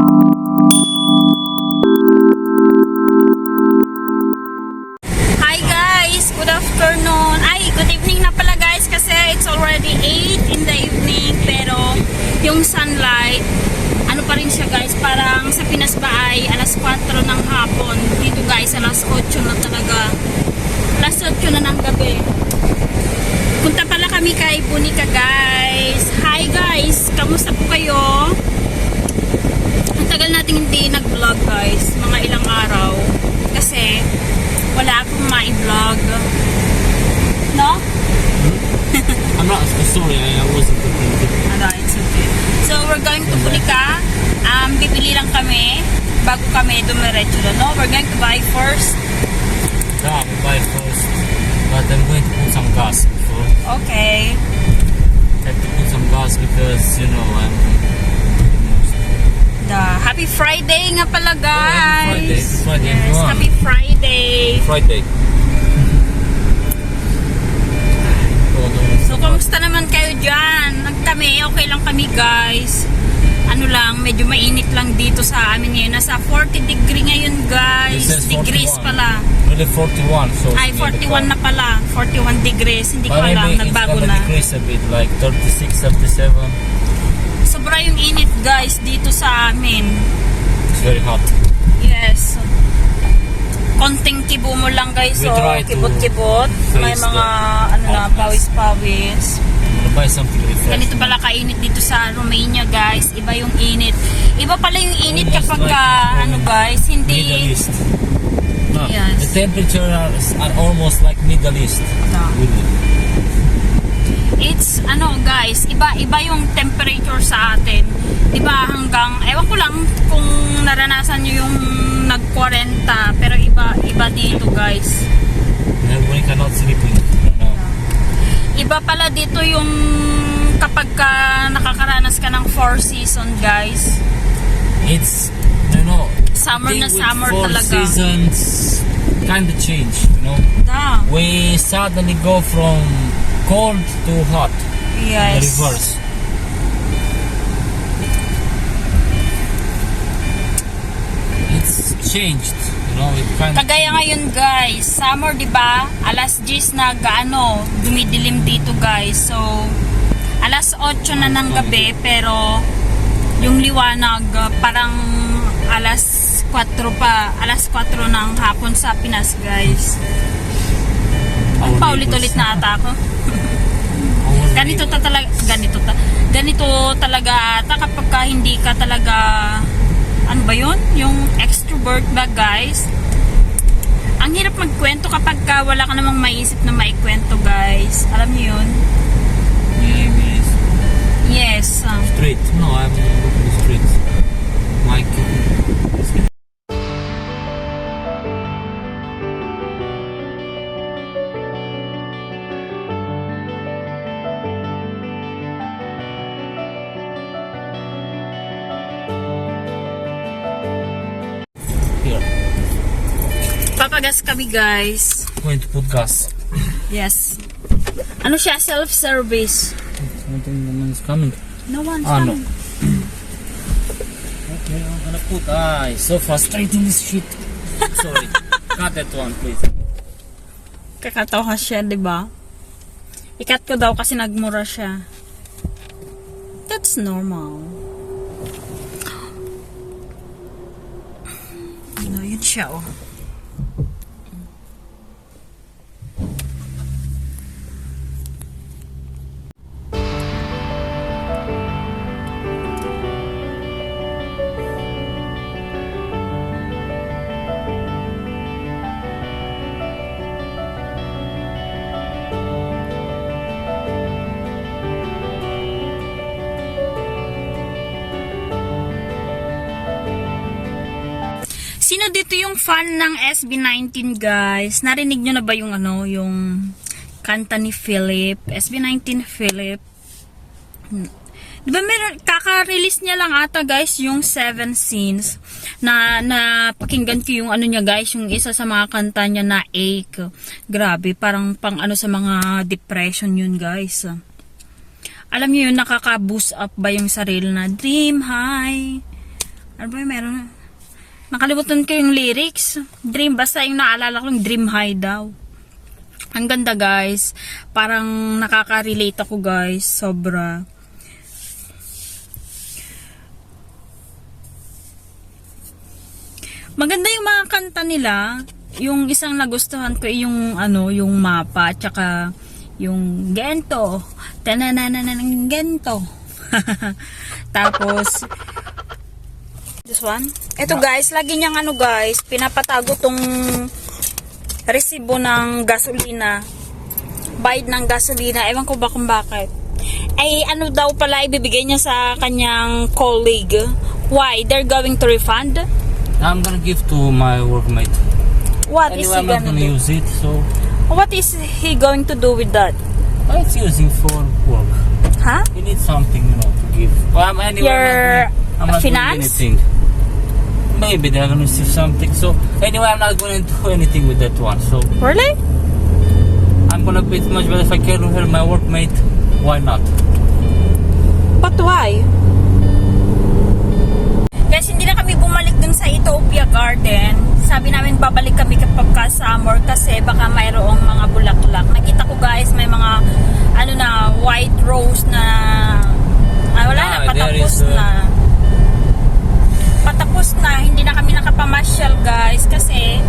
Hi guys! Good afternoon. Good evening na pala guys kasi it's already 8 in the evening pero yung sunlight, ano pa rin siya guys, parang sa Pinas ba ay alas 4 ng hapon. Dito guys, alas 8 na talaga. Alas 8 na ng gabi. Punta pala kami kay Bunika guys. Hi guys! Kamusta po kayo? Ang tagal natin hindi nag-vlog guys. Mga ilang araw. Kasi wala akong ma-vlog. No? I'm not sorry, I wasn't thinking. It's okay. So, we're going to Bunika. Bibili lang kami bago kami dumiretso doon. No? We're going to buy first. Yeah, I will buy first. But I'm going to put some gas before. Okay. I have to put some gas because, you know, I'm almost... Happy Friday nga pala Happy Friday. guys. Happy Friday, Yes, everyone. Happy Friday. Friday. So, kamusta naman kayo dyan? Kami, okay lang kami guys. Ano lang, medyo mainit lang dito sa amin ngayon. Nasa 40 degree ngayon guys. This is Degrees 41. pala. Really 41, so... Ay, 41 na pala. 41 degrees. Hindi ko alam, nagbago it's na. gonna decrease a bit, like 36, 37. Sobra yung init guys dito sa amin. It's very hot. Yes. Konting kibo mo lang guys. We So, try to kibot-kibot. May face mga the ano na, hotness. pawis-pawis. I'm gonna buy something refreshing. Ganito pala kainit dito sa Romania guys. Iba yung init. Iba pala yung init Almost kapag like ano guys, Middle hindi East. No, Yes. the temperature are almost like Middle East. No. Really. It's ano guys, iba yung temperature sa atin. Diba hanggang, ewan ko lang kung naranasan nyo yung nag-40 pero iba dito guys. We cannot sleep in. No. Iba pala dito yung kapag ka nakakaranas ka ng 4 season guys. It's, you know, Summer na thing with summer four talaga. seasons kind of change, you know. Da. We suddenly go from cold to hot. The Yes. reverse. It's changed, you know. It kind of Kagaya ngayon guys, summer 'di ba? Alas 10 na gaano, dumidilim dito guys. So alas 8 na ng gabi pero yung liwanag parang alas 4 pa, alas 4 ng hapon sa Pinas guys. Ang paulit-ulit na ata ako. Ganito talaga ata kapag ka hindi ka talaga, ano ba yun? Yung extrovert ba guys? Ang hirap magkwento kapag ka wala ka namang maiisip na maikwento guys. Alam niyo yun? Yes. Yes. Straight. No, I'm looking straight. My God. Here. Papagas kami guys. Going to put gas. Yes. Ano siya? Self-service. Something is coming. No one's Ah, no. coming. Okay, I'm gonna put. It's so frustrating this shit. Sorry. Cut that one, please. Kakatawa siya, di ba? Ikat ko daw kasi nagmura siya. That's normal. Ano, yun siya, oh. Sino dito yung fan ng SB19 guys? Narinig nyo na ba yung ano, yung kanta ni Philip? SB19 Philip. Diba meron, kaka-release niya lang ata guys yung 7 scenes na pakinggan ko yung ano niya guys, yung isa sa mga kanta niya na Ache. Grabe, parang pang ano sa mga depression yun guys. Alam niyo yun, nakaka-boost up ba yung sarili na dream high. Ano ba yung meron? Nakalimutan ko yung lyrics. Dream, basta yung naalala ko yung Dream High daw. Ang ganda guys. Parang nakaka-relate ako guys. Sobra. Maganda yung mga kanta nila. Yung isang nagustuhan ko yung ano, yung mapa, tsaka yung gento. Tananananan gento. Tapos this one. Ito guys, lagi niyang ano guys, pinapatago tong resibo ng gasolina. Bayad ng gasolina. Ewan ko ba kung bakit. Ay ano daw pala ibibigay niya sa kanyang colleague. Why? They're going to refund? I'm gonna give to my workmate. What Anyway, is he I'm not gonna gonna do? use it, so What is he going to do with that? it's using for work. Huh? You need something, you know, to give. Well, anyway, Your I'm not doing finance? anything. Maybe they're gonna see something. So anyway, I'm not gonna do anything with that one. So Really? I'm gonna pay too much, but if I can help my workmate, why not? But why? Guys, hindi na kami bumalik dun sa Ethiopia Garden. Sabi namin babalik kami kapag ka-summer kasi baka mayroong mga bulaklak. Nakita ko guys, may mga ano na, white rose na wala na, there patapos is, na. Patapos na, hindi na kami nakapamasyal guys kasi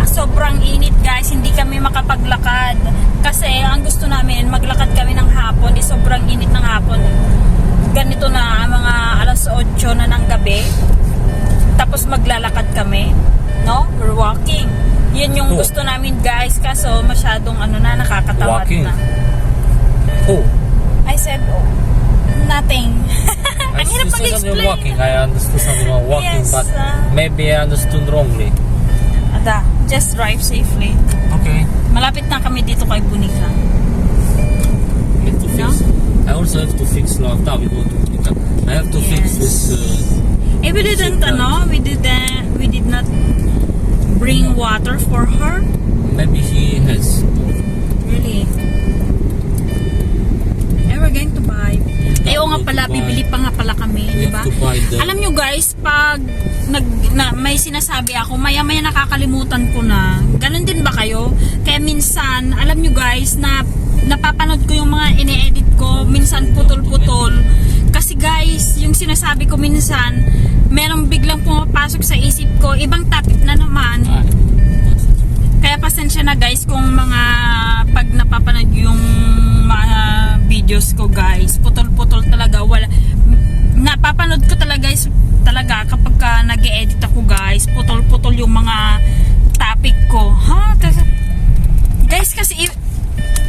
sobrang init guys, hindi kami makapaglakad. Kasi ang gusto namin, maglakad kami ng hapon, sobrang init ng hapon. Ganito na mga alas 8 na ng gabi. Tapos maglalakad kami. No? We're walking. Yun yung Oh. gusto namin guys. Kaso masyadong ano na, nakakatamad Walking. na. Oh, I said, oh, nothing. I Ang hirap understood something mag-explain. walking. I understood something about walking, Yes, but maybe I understood wrongly. Ada, just drive safely. Okay. Malapit na kami dito kay Bunika. I have to fix. I also have to fix now. Now we go to Bunica. I have to fix Yes. this. Eh, we didn't, we did not bring water for her. Maybe he has. Really? Eh, we're going to buy. Eh, oo nga pala, to buy. bibili pa nga pala kami, di We ba? have to buy the. Alam nyo guys, pag may sinasabi ako, maya-maya nakakalimutan ko na. Ganon din ba kayo? Kaya minsan, alam nyo guys, na napapanood ko yung mga ine-edit ko, minsan putol-putol. Kasi guys, yung sinasabi ko minsan, merong biglang pumapasok sa isip ko, ibang topic na naman. Ah, Kaya pasensya na guys kung mga pag napapanood yung mga videos ko guys, putol-putol talaga, wala napapanood ko talaga guys, talaga kapag ka nag-e-edit ako guys, putol-putol yung mga topic ko. Ha? Guys, kasi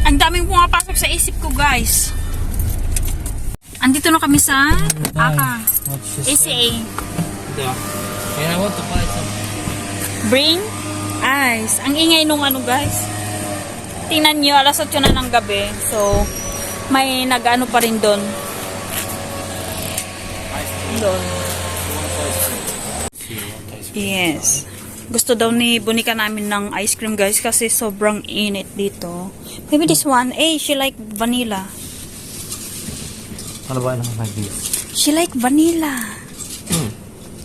ang daming pumapasok sa isip ko guys. Andito na kami sa Aka what she said. ACA. Yeah. And I want to buy some. Bring ice. Ang ingay nung ano guys. Tingnan nyo, alas 8 na ng gabi. So, may nag-ano pa rin doon. Doon. Yes. Gusto daw ni Bunika namin ng ice cream guys kasi sobrang init dito. Maybe this one. Eh, she like vanilla. Ano ba naman like this? She like vanilla.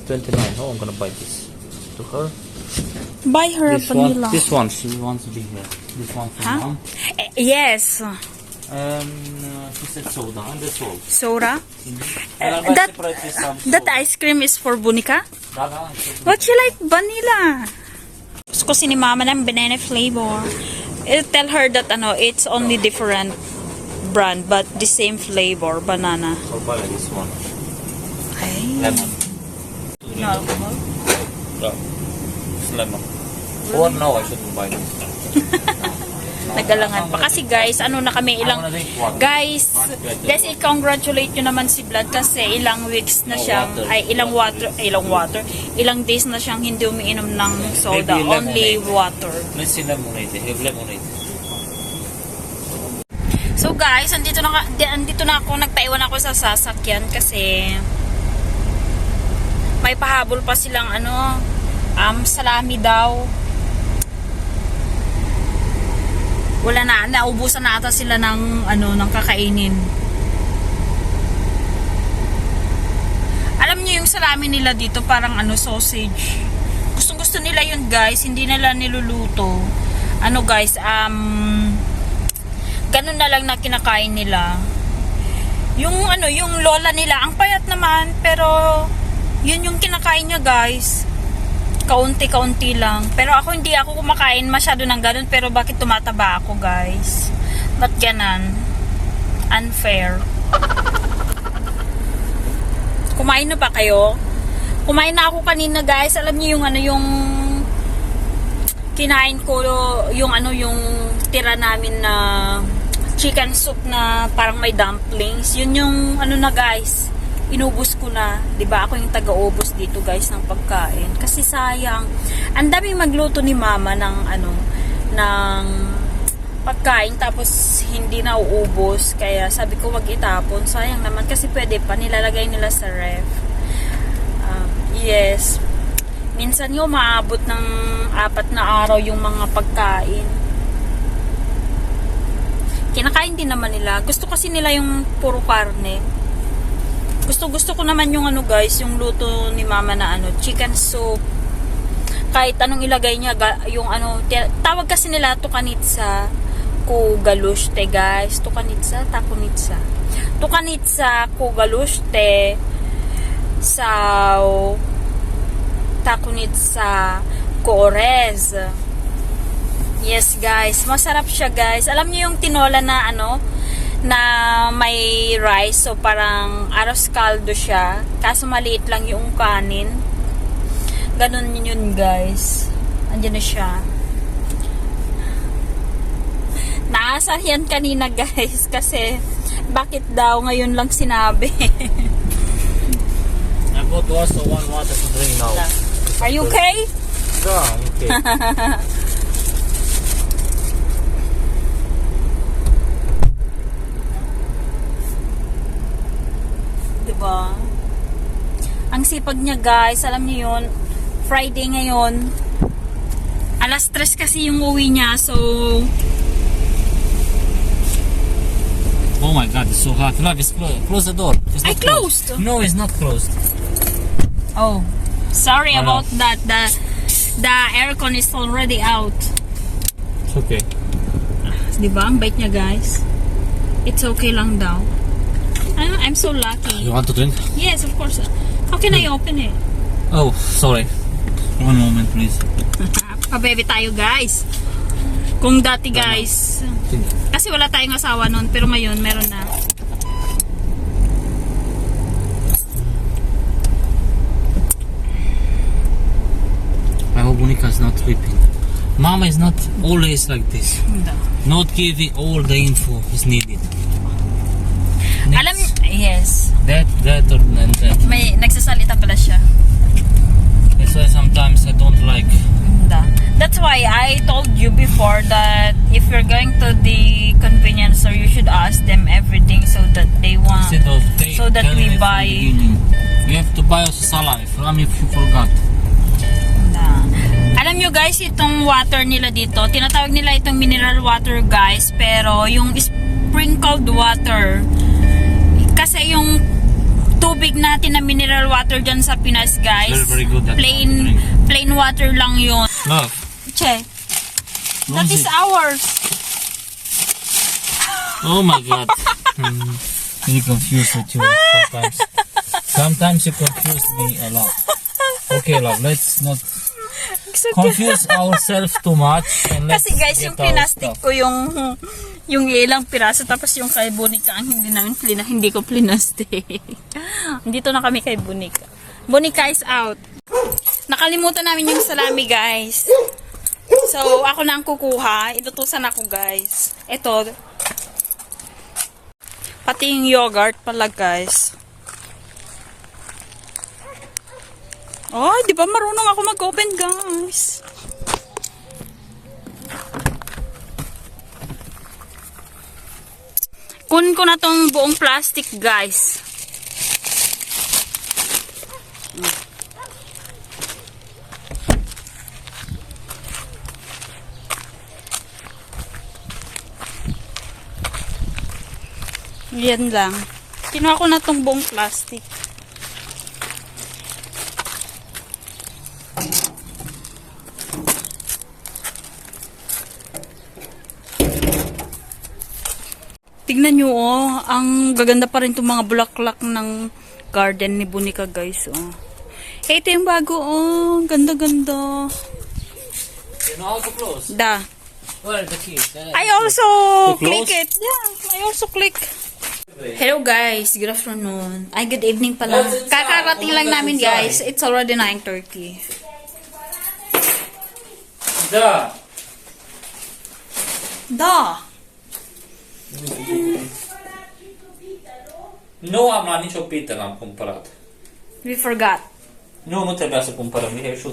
29. Oh, I'm gonna buy this to her. Buy her This vanilla. one. This one. She wants to be here. This one for Huh? mom. Eh, yes. She said soda and that's all. Soda. And I'll that- separate this some That soda. ice cream is for Bunika? Dada, What you like? Vanilla. Gusto ko si ni mama ng banana flavor. Tell her that ano, it's only different brand but the same flavor, banana. I'll buy this one. Ay. Lemon. No alcohol? No. It's lemon. Oh no, I shouldn't buy this. Nagalangan pa. Kasi guys, ano na kami ilang... I wanna drink one. Guys, i-congratulate nyo naman si Vlad kasi ilang weeks na Oh, siyang... water. Ilang days na siyang hindi umiinom ng soda. Maybe Only lemonade. water. Let's see lemonade. Have lemonade. So guys, andito na ako, nagtaiwan ako sa sasakyan kasi may pahabol pa silang ano, salami daw. Wala na, naubusan na ata sila ng ano, ng kakainin. Alam Alam niyo yung salami nila dito parang ano, sausage. Gustong-gusto nila yun, guys. Hindi nila niluluto. Ano, guys, ganun na lang na kinakain nila. Yung ano, yung lola nila, ang payat naman, pero yun yung kinakain niya, guys. Kaunti-kaunti lang. Pero ako hindi ako kumakain masyado ng ganun, pero bakit tumataba ako, guys? Ba't ganan? Unfair. Kumain na ba kayo? Kumain na ako kanina, guys. Alam niyo yung ano, yung kinain ko, yung ano, yung tira namin na chicken soup na parang may dumplings. Yun yung ano na, guys. Inubos ko na. 'Di ba? Ako yung taga-ubos dito, guys, ng pagkain. Kasi sayang. Ang daming magluto ni mama ng ano, ng pagkain tapos hindi na uubos. Kaya sabi ko wag itapon. Sayang naman kasi pwede pa nilalagay nila sa ref. Yes. Minsan yung maabot ng 4 na araw yung mga pagkain. Kinakain din naman nila. Gusto kasi nila yung puro karne. Gusto ko naman yung ano, guys, yung luto ni mama na ano, chicken soup. Kahit anong ilagay niya, yung ano, tawag kasi nila tukanitsa, kugalushte, guys. Tukanitsa, takunitsa. Tukanitsa, kugalushte, saw, takunitsa, koorez. Yes, guys. Masarap siya, guys. Alam niyo yung tinola na ano, na may rice, so parang arroz caldo siya, kaso maliit lang yung kanin. Ganun yun, guys. Andiyan na siya. Naasar yan kanina, guys, kasi bakit daw ngayon lang sinabi. I got also one water to drink now. Are you okay? Yeah, I'm okay. Diba? Ang sipag niya, guys. Alam niyo yun, Friday ngayon. Alas 3 kasi yung uwi niya, so Oh my god, it's so hot. Love, close the door. It's I not closed. No, it's not closed. oh, sorry Ano? about that. The aircon is already out. It's okay. Diba? Ang bait niya, guys. It's okay lang daw. I'm so lucky. You want to drink? Yes, of course. How can I open it? Oh, sorry. One moment, please. Pa-baby tayo, guys. Kung dati, guys, kasi wala tayong asawa noon, pero ngayon meron na. I hope Monica is not sleeping. Mama is not always like this. Hindi. Not giving all the info is needed. Alam, yes. That or and that. May nagsasalita pala siya. That's why sometimes I don't like. That's why I told you before that if you're going to the convenience store, you should ask them everything so that they want. Instead of So that telling we me from buy. the beginning. You have to buy also salami from if you forgot. Alam nyo, guys, itong water nila dito, tinatawag nila itong mineral water, guys, pero yung sprinkled water, kasi yung tubig natin na mineral water dyan sa Pinas, guys, Very good, that plain water lang yun. Love. Che, that Don't is it? ours. Oh my god. Really confused with you sometimes. Sometimes you confuse me a lot. Okay, love, let's not confuse ourselves too much. And let's Kasi, guys, get yung our pinastic stuff. ko yung ilang piraso, tapos yung kay Bonica ang hindi ko plinastic. Dito na kami kay Bonica. Bonica is out. Nakalimutan namin yung salami, guys. So, ako na ang kukuha. Inutusan ako, guys. Ito. Pati yung yogurt pala, guys. Oh, di ba marunong ako mag-open, guys? Kunin ko na tong buong plastic, guys. Yan lang. Kinuha ko na tong buong plastic. Tignan nyo, oh. Ang gaganda pa rin itong mga bulaklak ng garden ni Bunika, guys, oh. Ito yung bago, oh. Ganda-ganda. You know how to close? Da. Where the key? I also To close? click it. Yeah, I also click. Hello, guys. Good afternoon. Ay, good evening pala. What's inside? Kakarating lang What's namin, inside? guys. It's already 9:30. Da. Da. Nu am luat nicio pită, l-am cumpărat. We forgot. Nu trebuia să cumpărăm, e și